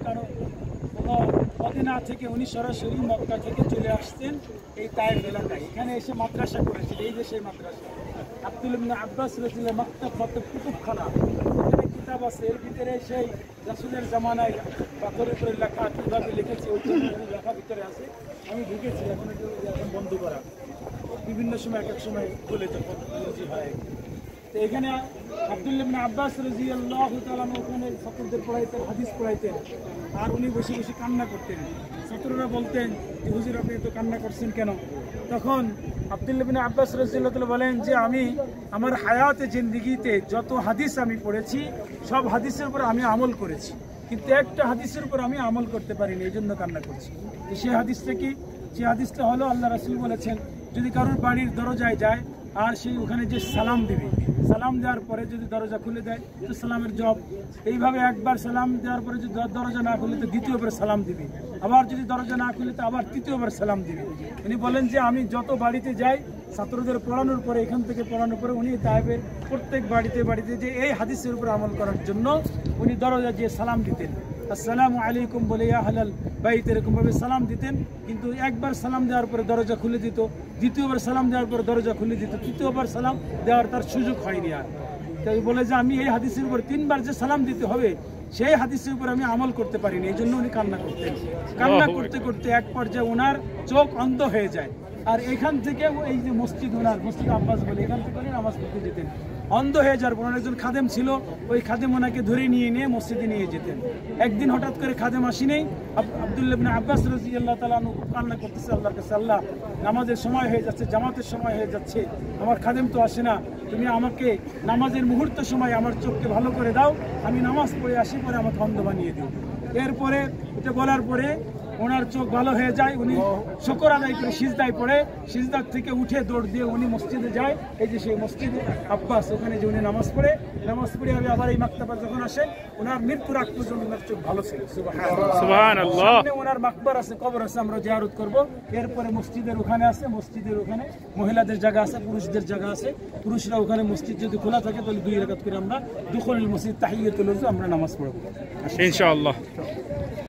কারণ কোনো মদিনা থেকে উনি সরাসরি মক্কা থেকে চলে আসতেন এই তায়েফ এলাকায়। এখানে এসে মাদ্রাসা করেছিল, এই যে সেই মাদ্রাসা আব্দুল্লাহ ইবনে আব্বাস রাদিয়াল্লাহু মাকতাব মাকতাব কুতুবখানা, এখানে কিতাব আছে, এর ভিতরে সেই রাসূলের জামানায় পাথরের উপরে লেখা কীভাবে লিখেছে ওই লেখা ভিতরে আছে। আমি ঢুকেছি, এখন বন্ধ করা, বিভিন্ন সময় এক এক সময় খুলে যখন হয়। তো এখানে আব্দুল্লাহ ইবনে আব্বাস রাদিয়াল্লাহু তাআলা ওখানে ছাত্রদের পড়াইতেন, হাদিস পড়াইতেন, আর উনি বসে বসে কান্না করতেন। ছাত্ররা বলতেন যে হুজুর আপনি তো কান্না করছেন কেন? তখন আব্দুল্লাহ ইবনে আব্বাস রাদিয়াল্লাহু তাআলা বলেন যে আমি আমার হায়াতে জিন্দেগিতে যত হাদিস আমি পড়েছি সব হাদিসের উপর আমি আমল করেছি, কিন্তু একটা হাদিসের উপর আমি আমল করতে পারিনি, এই জন্য কান্না করছি। তো সেই হাদিসটা কি? সেই হাদিসটা হলো আল্লাহ রাসূল বলেছেন যদি কারোর বাড়ির দরজায় যায় আর সেই ওখানে যে সালাম দিবে, সালাম দেওয়ার পরে যদি দরজা খুলে দেয় তো সালামের জবাব, এইভাবে একবার সালাম দেওয়ার পরে যদি দরজা না খুলে তো দ্বিতীয়বার সালাম দিবে, আবার যদি দরজা না খুলে তো আবার তৃতীয়বার সালাম দিবে। উনি বলেন যে আমি যত বাড়িতে যাই ছাত্রদের পড়ানোর পরে, এখান থেকে পড়ানোর পরে উনি তাইফের প্রত্যেক বাড়িতে বাড়িতে যে এই হাদিসের উপর আমল করার জন্য উনি দরজা দিয়ে সালাম দিতেন, আসসালামু আলাইকুম বলে ইয়া আহলাল বাইত, এরকমভাবে সালাম দিতেন। কিন্তু একবার সালাম দেওয়ার পরে দরজা খুলে দিত, দ্বিতীয়বার সালাম দেওয়ার পরে দরজা খুলে দিত, তৃতীয়বার সালাম দেওয়ার তার সুযোগ হয়নি আর। তাই বলে যে আমি এই হাদিসের উপর তিনবার যে সালাম দিতে হবে সেই হাদিসের উপর আমি আমল করতে পারিনি, এই জন্য উনি কান্না করতেন। কান্না করতে করতে এক পর্যায়ে ওনার চোখ অন্ধ হয়ে যায়। আর এখান থেকে এই যে মসজিদ, ওনার মসজিদ আব্বাস বলে, এখান থেকে উনি নামাজ পড়তে যেতেন। অন্ধ হয়ে যাওয়ার পর ওনার একজন খাদেম ছিল, ওই খাদেম ওনাকে ধরে নিয়ে মসজিদে নিয়ে যেতেন। একদিন হঠাৎ করে খাদেম আসি নেই, আব্দুল্লাহ ইবনে আব্বাস রাদিয়াল্লাহু তাআলা কান্না করতেছে আল্লাহর কাছে, আল্লাহ নামাজের সময় হয়ে যাচ্ছে, জামাতের সময় হয়ে যাচ্ছে, আমার খাদেম তো আসে না, তুমি আমাকে নামাজের মুহূর্ত সময় আমার চোখকে ভালো করে দাও, আমি নামাজ পড়ে আসি, পরে আমাকে অন্ধ বানিয়ে দিও। এরপরে এটা বলার পরে ওনার চোখ ভালো হয়ে যায়, উনি শুকর আদায় করে সিজদায় পড়ে, সিজদার থেকে উঠে দৌড় দিয়ে উনি মসজিদে যায়, এই যে সেই মসজিদে আব্বাস, ওখানে যে উনি নামাজ পড়ে আবার এই মাকতাবা যখন আসে ওনার মৃত্যুর আগ পর্যন্ত ওনার চোখ ভালো ছিল। সুবহানাল্লাহ। ওনার মাকবার আছে, কবর আছে, আমরা জিয়ারত করব। এরপরে মসজিদের ওখানে আছে, মসজিদের ওখানে মহিলাদের জায়গা আছে, পুরুষদের জায়গা আছে। পুরুষরা ওখানে মসজিদ যদি খোলা থাকে তাহলে 2 রাকাত করে আমরা দুখুলুল মসজিদ তাহিয়াতুল ওযু আমরা নামাজ পড়ব ইনশাআল্লাহ।